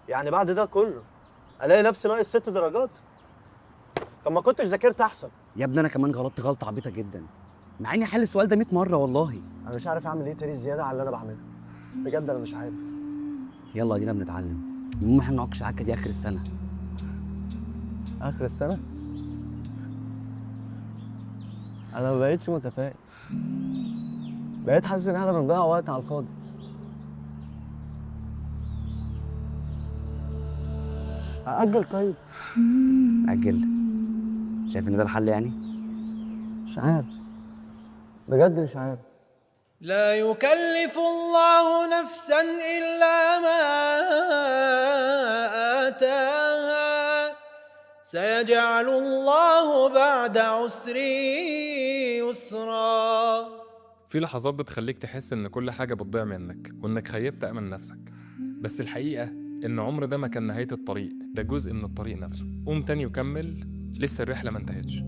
يعني بعد ده كله الاقي نفسي ناقص 6 درجات؟ طب ما كنتش ذاكرت احسن. يا ابني انا كمان غلطت غلطه عبيطه جدا، مع اني حل السؤال ده 100 مره والله. انا مش عارف اعمل ايه تاني زياده على اللي انا بعمله. بجد انا مش عارف. يلا ادينا بنتعلم. المهم احنا نعكش عكه دي اخر السنه. اخر السنه؟ انا ما بقتش متفائل، بقيت حاسس ان احنا بنضيع وقت على الفاضي. هأجل طيب. اجل؟ شايف ان ده الحل يعني؟ مش عارف، بجد مش عارف. لا يكلف الله نفسا إلا ما آتاها سيجعل الله بعد عسر يسرا. في لحظات بتخليك تحس إن كل حاجة بتضيع منك وإنك خيبت أمل نفسك، بس الحقيقة إن عمر ده ما كان نهاية الطريق، ده جزء من الطريق نفسه. قوم تاني وكمل، لسه الرحلة ما انتهتش.